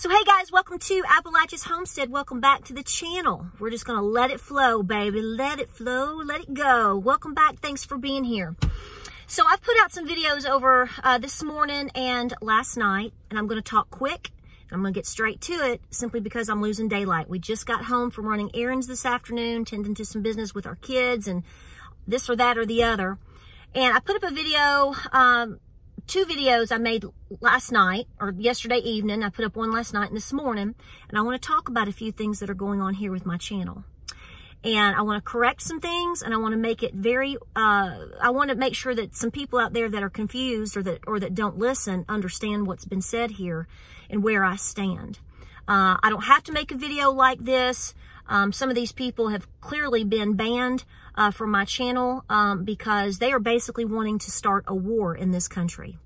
So hey guys, welcome to Appalachia's Homestead. Welcome back to the channel. We're just going to let it flow, baby. Let it flow, let it go. Welcome back. Thanks for being here. So I've put out some videos over this morning and last night, and I'm going to talk quick. I'm going to get straight to it simply because I'm losing daylight. We just got home from running errands this afternoon, tending to some business with our kids and this or that or the other. And I put up a video, two videos I made last night or yesterday evening. I put up one last night and this morning, and I want to talk about a few things that are going on here with my channel. And I want to correct some things, and I want to make it very, I want to make sure that some people out there that are confused or that don't listen understand what's been said here and where I stand. I don't have to make a video like this. Some of these people have clearly been banned from my channel because they are basically wanting to start a war in this country.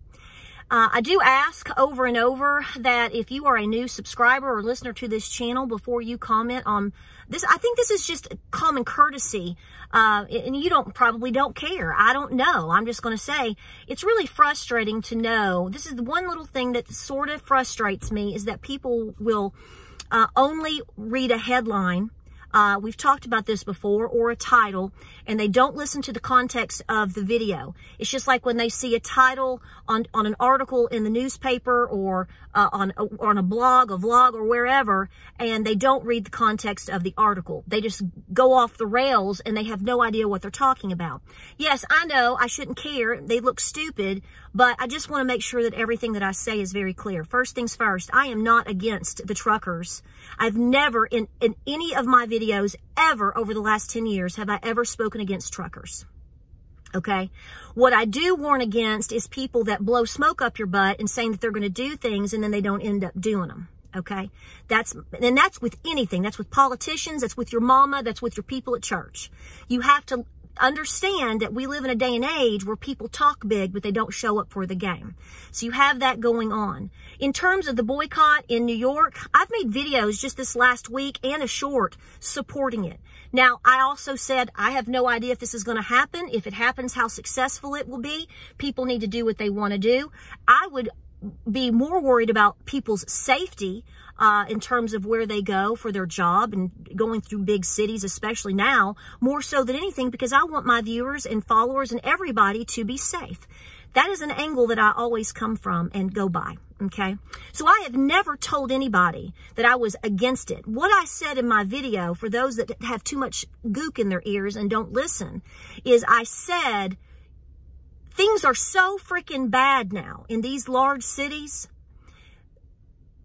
I do ask over and over that if you are a new subscriber or listener to this channel, before you comment on this, I think this is just common courtesy, and you probably don't care. I don't know. I'm just going to say it's really frustrating to know. This is the one little thing that sort of frustrates me, is that people will only read a headline. We've talked about this before, or a title, and they don't listen to the context of the video. It's just like when they see a title on an article in the newspaper or on a blog, a vlog, or wherever, and they don't read the context of the article. They just go off the rails and they have no idea what they're talking about. Yes, I know I shouldn't care. They look stupid, but I just want to make sure that everything that I say is very clear. First things first, I am not against the truckers. I've never, in any of my videos ever over the last 10 years, have I ever spoken against truckers. Okay? What I do warn against is people that blow smoke up your butt and saying that they're going to do things and then they don't end up doing them. Okay? That's with anything. That's with politicians. That's with your mama. That's with your people at church. You have to understand that we live in a day and age where people talk big, but they don't show up for the game. So you have that going on. In terms of the boycott in New York, I've made videos just this last week and a short supporting it. Now, I also said I have no idea if this is going to happen. If it happens, how successful it will be. People need to do what they want to do. I would be more worried about people's safety in terms of where they go for their job and going through big cities, especially now, more so than anything, because I want my viewers and followers and everybody to be safe. That is an angle that I always come from and go by, okay? So I have never told anybody that I was against it. What I said in my video, for those that have too much gook in their ears and don't listen, is I said things are so freaking bad now in these large cities,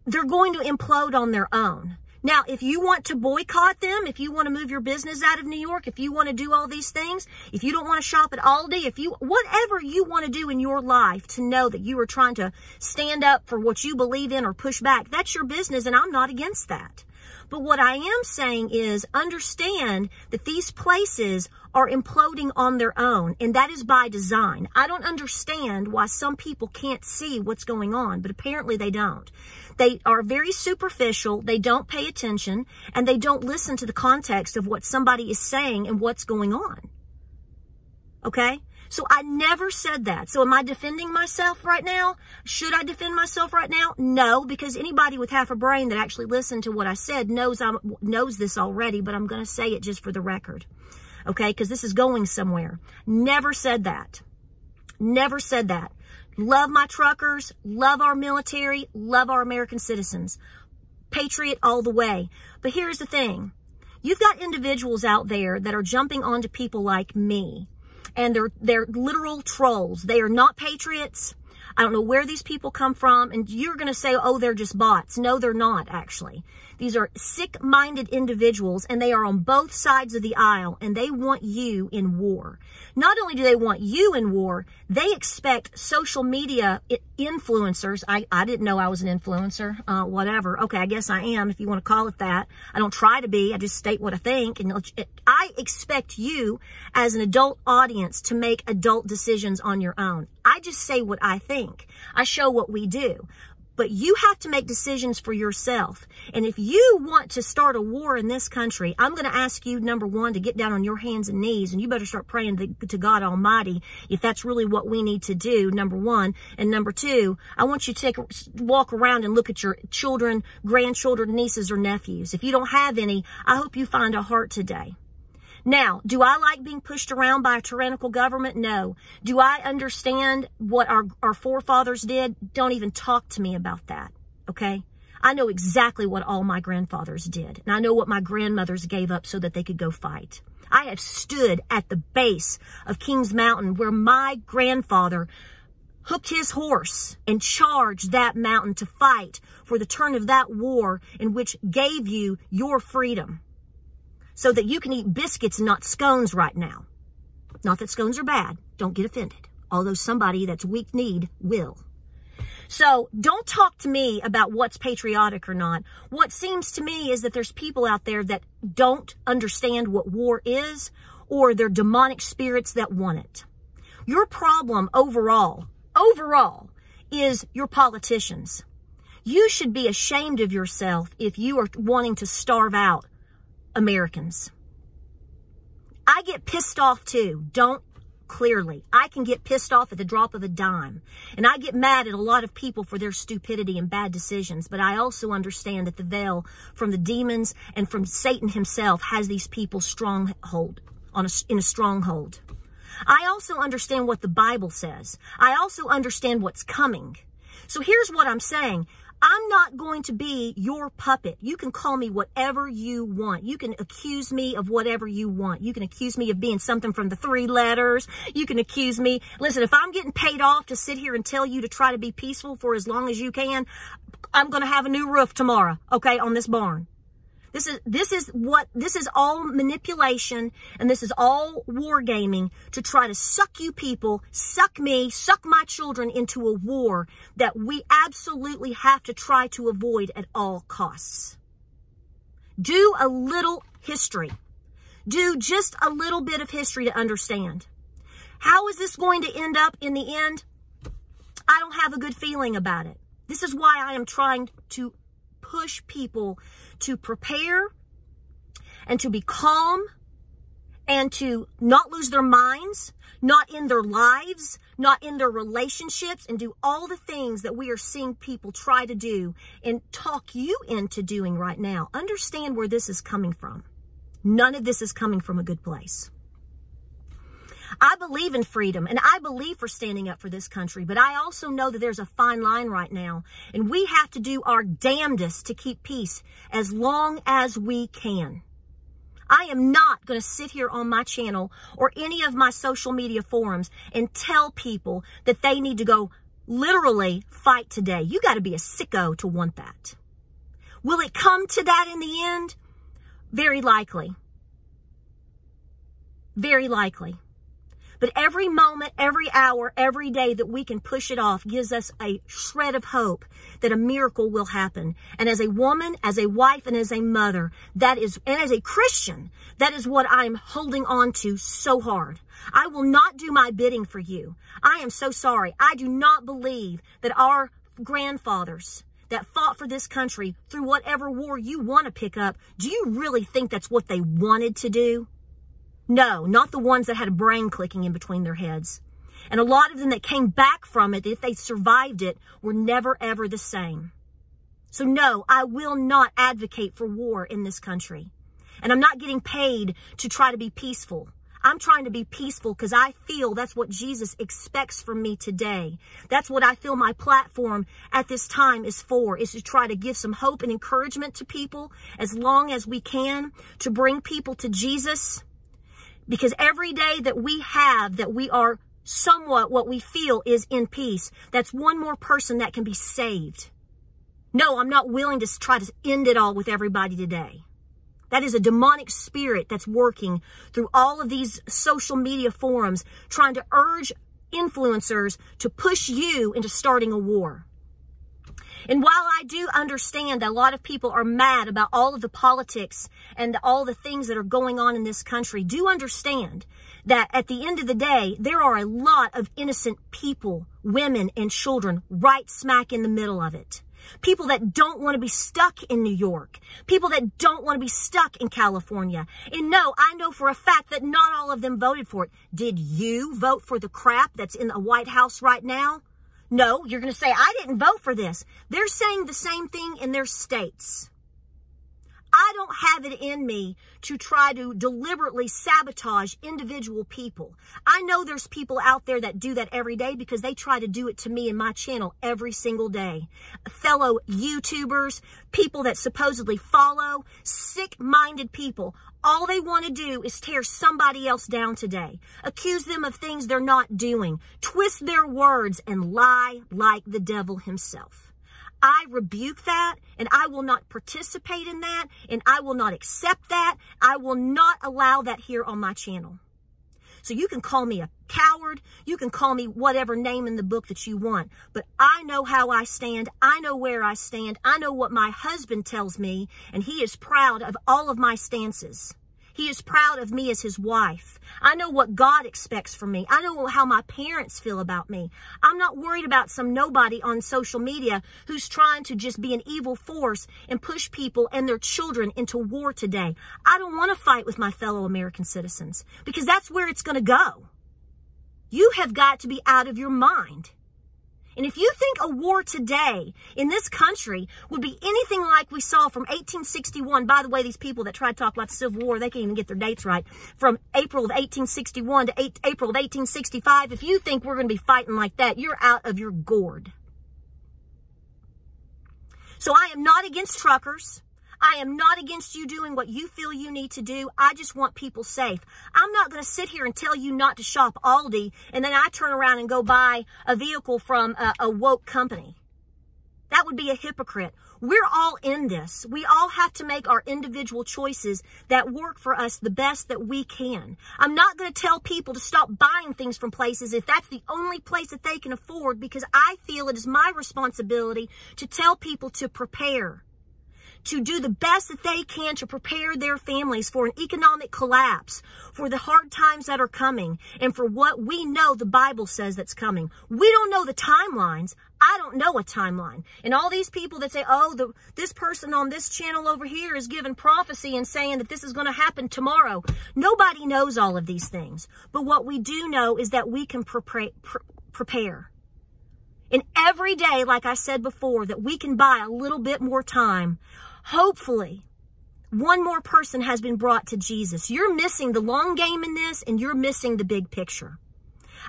they're going to implode on their own. Now, if you want to boycott them, if you want to move your business out of New York, if you want to do all these things, if you don't want to shop at Aldi, whatever you want to do in your life to know that you are trying to stand up for what you believe in or push back, that's your business, and I'm not against that. But what I am saying is understand that these places are imploding on their own, and that is by design. I don't understand why some people can't see what's going on, but apparently they don't. They are very superficial, they don't pay attention, and they don't listen to the context of what somebody is saying and what's going on. Okay? So I never said that. So am I defending myself right now? Should I defend myself right now? No, because anybody with half a brain that actually listened to what I said knows this already, but I'm going to say it just for the record. Okay? Because this is going somewhere. Never said that. Never said that. Love my truckers, love our military, love our American citizens. Patriot all the way. But here's the thing. You've got individuals out there that are jumping onto people like me. And they're literal trolls. They are not patriots. I don't know where these people come from. And you're going to say, oh, they're just bots. No, they're not, actually. These are sick-minded individuals, and they are on both sides of the aisle, and they want you in war. Not only do they want you in war, they expect social media influencers. I didn't know I was an influencer. Whatever. Okay, I guess I am, if you want to call it that. I don't try to be. I just state what I think. And I expect you, as an adult audience, to make adult decisions on your own. I just say what I think. I show what we do. But you have to make decisions for yourself. And if you want to start a war in this country, I'm going to ask you, number one, to get down on your hands and knees, and you better start praying to God Almighty if that's really what we need to do, number one. And number two, I want you to walk around and look at your children, grandchildren, nieces, or nephews. If you don't have any, I hope you find a heart today. Now, do I like being pushed around by a tyrannical government? No. Do I understand what our forefathers did? Don't even talk to me about that, okay? I know exactly what all my grandfathers did, and I know what my grandmothers gave up so that they could go fight. I have stood at the base of Kings Mountain where my grandfather hooked his horse and charged that mountain to fight for the turn of that war in which gave you your freedom, so that you can eat biscuits and not scones right now. Not that scones are bad. Don't get offended. Although somebody that's weak-kneed will. So don't talk to me about what's patriotic or not. What seems to me is that there's people out there that don't understand what war is, or they're demonic spirits that want it. Your problem overall, is your politicians. You should be ashamed of yourself if you are wanting to starve out Americans. I get pissed off too. Clearly. I can get pissed off at the drop of a dime. And I get mad at a lot of people for their stupidity and bad decisions. But I also understand that the veil from the demons and from Satan himself has these people in a stronghold. I also understand what the Bible says. I also understand what's coming. So here's what I'm saying. I'm not going to be your puppet. You can call me whatever you want. You can accuse me of whatever you want. You can accuse me of being something from the 3 letters. You can accuse me. Listen, if I'm getting paid off to sit here and tell you to try to be peaceful for as long as you can, I'm going to have a new roof tomorrow, okay, on this barn. This is all manipulation, and this is all wargaming to try to suck you people, suck me, suck my children into a war that we absolutely have to try to avoid at all costs. Do a little history. Do just a little bit of history to understand. How is this going to end up in the end? I don't have a good feeling about it. This is why I am trying to push people to prepare and to be calm and to not lose their minds, not in their lives, not in their relationships, and do all the things that we are seeing people try to do and talk you into doing right now. Understand where this is coming from. None of this is coming from a good place. I believe in freedom, and I believe for standing up for this country, but I also know that there's a fine line right now, and we have to do our damnedest to keep peace as long as we can. I am not going to sit here on my channel or any of my social media forums and tell people that they need to go literally fight today. You got to be a sicko to want that. Will it come to that in the end? Very likely. Very likely. But every moment, every hour, every day that we can push it off gives us a shred of hope that a miracle will happen. And as a woman, as a wife, and as a mother, and as a Christian, that is what I'm holding on to so hard. I will not do my bidding for you. I am so sorry. I do not believe that our grandfathers that fought for this country through whatever war you want to pick up, do you really think that's what they wanted to do? No, not the ones that had a brain clicking in between their heads. And a lot of them that came back from it, if they survived it, were never, ever the same. So no, I will not advocate for war in this country. And I'm not getting paid to try to be peaceful. I'm trying to be peaceful because I feel that's what Jesus expects from me today. That's what I feel my platform at this time is for, is to try to give some hope and encouragement to people as long as we can, to bring people to Jesus. Because every day that we have, that we are somewhat what we feel is in peace, that's one more person that can be saved. No, I'm not willing to try to end it all with everybody today. That is a demonic spirit that's working through all of these social media forums, trying to urge influencers to push you into starting a war. And while I do understand that a lot of people are mad about all of the politics and all the things that are going on in this country, do understand that at the end of the day, there are a lot of innocent people, women and children, right smack in the middle of it. People that don't want to be stuck in New York. People that don't want to be stuck in California. And no, I know for a fact that not all of them voted for it. Did you vote for the crap that's in the White House right now? No, you're going to say, I didn't vote for this. They're saying the same thing in their states. I don't have it in me to try to deliberately sabotage individual people. I know there's people out there that do that every day because they try to do it to me and my channel every single day. Fellow YouTubers, people that supposedly follow, sick-minded people. All they want to do is tear somebody else down today, accuse them of things they're not doing, twist their words, and lie like the devil himself. I rebuke that, and I will not participate in that, and I will not accept that. I will not allow that here on my channel. So you can call me a coward. You can call me whatever name in the book that you want. But I know how I stand. I know where I stand. I know what my husband tells me, and he is proud of all of my stances. He is proud of me as his wife. I know what God expects from me. I know how my parents feel about me. I'm not worried about some nobody on social media who's trying to just be an evil force and push people and their children into war today. I don't want to fight with my fellow American citizens because that's where it's going to go. You have got to be out of your mind. And if you think a war today in this country would be anything like we saw from 1861, by the way, these people that try to talk about the Civil War, they can't even get their dates right, from April of 1861 to April of 1865, if you think we're going to be fighting like that, you're out of your gourd. So I am not against truckers. I am not against you doing what you feel you need to do. I just want people safe. I'm not going to sit here and tell you not to shop Aldi, and then I turn around and go buy a vehicle from a woke company. That would be a hypocrite. We're all in this. We all have to make our individual choices that work for us the best that we can. I'm not going to tell people to stop buying things from places if that's the only place that they can afford, because I feel it is my responsibility to tell people to prepare, to do the best that they can to prepare their families for an economic collapse, for the hard times that are coming, and for what we know the Bible says that's coming. We don't know the timelines. I don't know a timeline. And all these people that say, oh, this person on this channel over here is giving prophecy and saying that this is going to happen tomorrow. Nobody knows all of these things. But what we do know is that we can prepare. And every day, like I said before, that we can buy a little bit more time, hopefully, one more person has been brought to Jesus. You're missing the long game in this, and you're missing the big picture.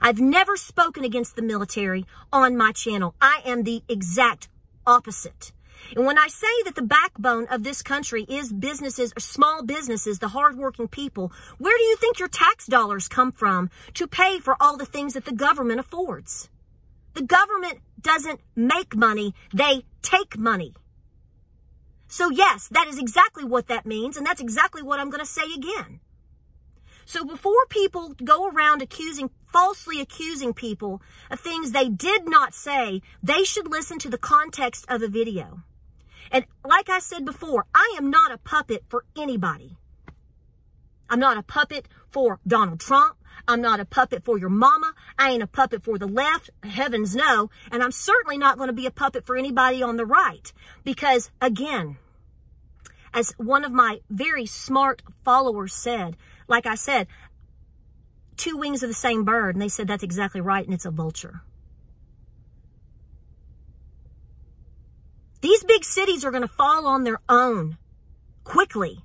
I've never spoken against the military on my channel. I am the exact opposite. And when I say that the backbone of this country is businesses, or small businesses, the hardworking people, where do you think your tax dollars come from to pay for all the things that the government affords? The government doesn't make money, they take money. So yes, that is exactly what that means, and that's exactly what I'm going to say again. So before people go around falsely accusing people of things they did not say, they should listen to the context of a video. And like I said before, I am not a puppet for anybody. I'm not a puppet for Donald Trump. I'm not a puppet for your mama. I ain't a puppet for the left. Heavens no. And I'm certainly not going to be a puppet for anybody on the right. Because, again, as one of my very smart followers said, like I said, two wings of the same bird. And they said, that's exactly right, and it's a vulture. These big cities are going to fall on their own quickly.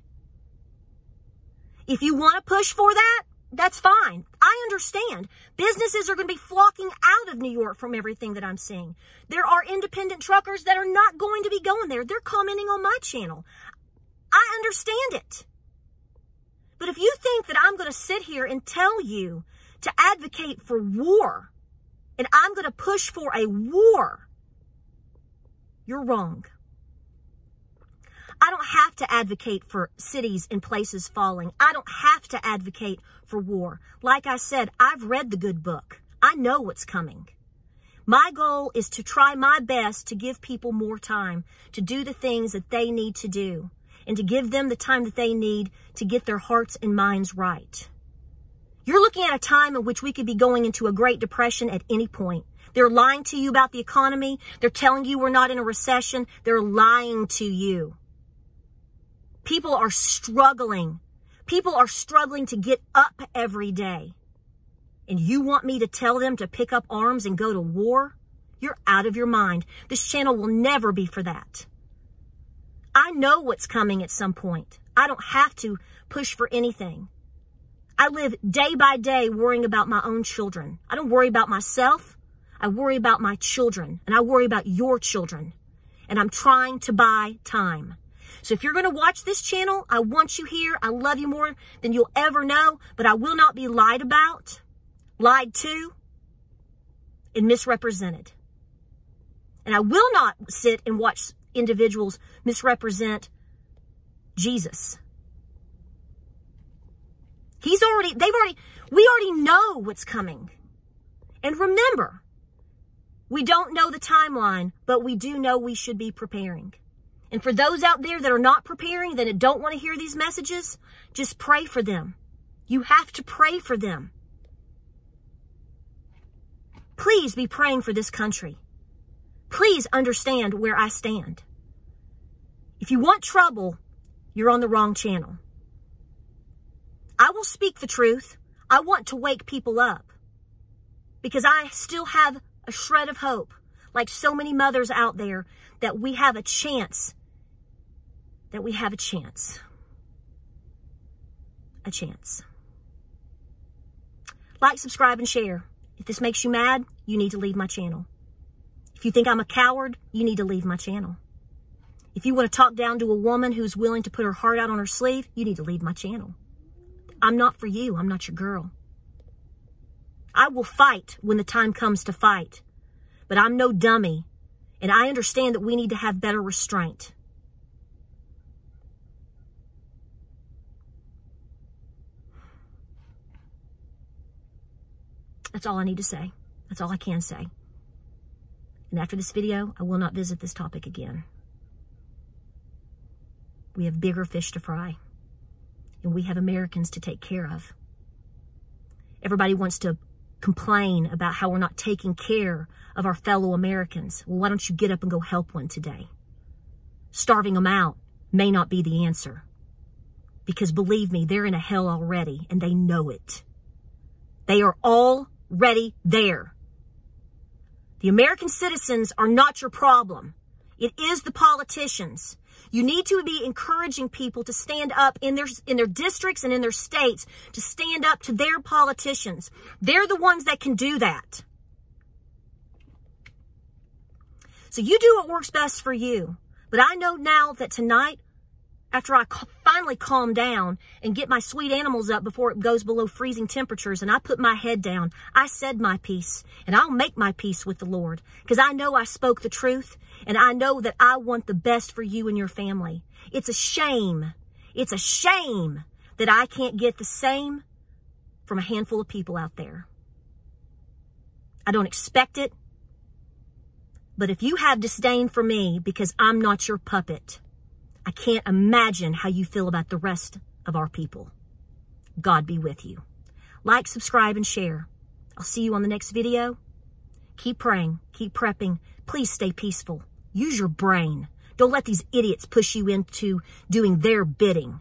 If you want to push for that, that's fine. I understand. Businesses are going to be flocking out of New York from everything that I'm seeing. There are independent truckers that are not going to be going there. They're commenting on my channel. I understand it. But if you think that I'm going to sit here and tell you to advocate for war, and I'm going to push for a war, you're wrong. I don't have to advocate for cities and places falling. I don't have to advocate for war. Like I said, I've read the good book. I know what's coming. My goal is to try my best to give people more time to do the things that they need to do, and to give them the time that they need to get their hearts and minds right. You're looking at a time in which we could be going into a Great Depression at any point. They're lying to you about the economy. They're telling you we're not in a recession. They're lying to you. People are struggling. People are struggling to get up every day. And you want me to tell them to pick up arms and go to war? You're out of your mind. This channel will never be for that. I know what's coming at some point. I don't have to push for anything. I live day by day worrying about my own children. I don't worry about myself. I worry about my children, and I worry about your children. And I'm trying to buy time. So if you're going to watch this channel, I want you here. I love you more than you'll ever know, but I will not be lied about, lied to, and misrepresented. And I will not sit and watch individuals misrepresent Jesus. We already know what's coming. And remember, we don't know the timeline, but we do know we should be preparing. And for those out there that are not preparing, that don't want to hear these messages, just pray for them. You have to pray for them. Please be praying for this country. Please understand where I stand. If you want trouble, you're on the wrong channel. I will speak the truth. I want to wake people up because I still have a shred of hope, like so many mothers out there, that we have a chance, a chance. Like, subscribe, and share. If this makes you mad, you need to leave my channel. If you think I'm a coward, you need to leave my channel. If you want to talk down to a woman who's willing to put her heart out on her sleeve, you need to leave my channel. I'm not for you. I'm not your girl. I will fight when the time comes to fight, but I'm no dummy, and I understand that we need to have better restraint. That's all I need to say. That's all I can say. And after this video, I will not visit this topic again. We have bigger fish to fry, and we have Americans to take care of. Everybody wants to complain about how we're not taking care of our fellow Americans. Well, why don't you get up and go help one today? Starving them out may not be the answer, because believe me, they're in a hell already, and they know it. They are already there. The American citizens are not your problem. It is the politicians. You need to be encouraging people to stand up in their districts and in their states, to stand up to their politicians. They're the ones that can do that. So you do what works best for you. But I know now that tonight, after I finally calm down and get my sweet animals up before it goes below freezing temperatures, and I put my head down, I said my piece, and I'll make my peace with the Lord, because I know I spoke the truth, and I know that I want the best for you and your family. It's a shame. It's a shame that I can't get the same from a handful of people out there. I don't expect it, but if you have disdain for me because I'm not your puppet, I can't imagine how you feel about the rest of our people. God be with you. Like, subscribe, and share. I'll see you on the next video. Keep praying. Keep prepping. Please stay peaceful. Use your brain. Don't let these idiots push you into doing their bidding.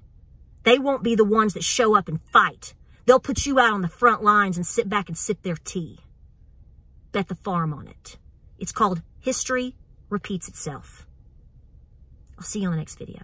They won't be the ones that show up and fight. They'll put you out on the front lines and sit back and sip their tea. Bet the farm on it. It's called History Repeats Itself. I'll see you on the next video.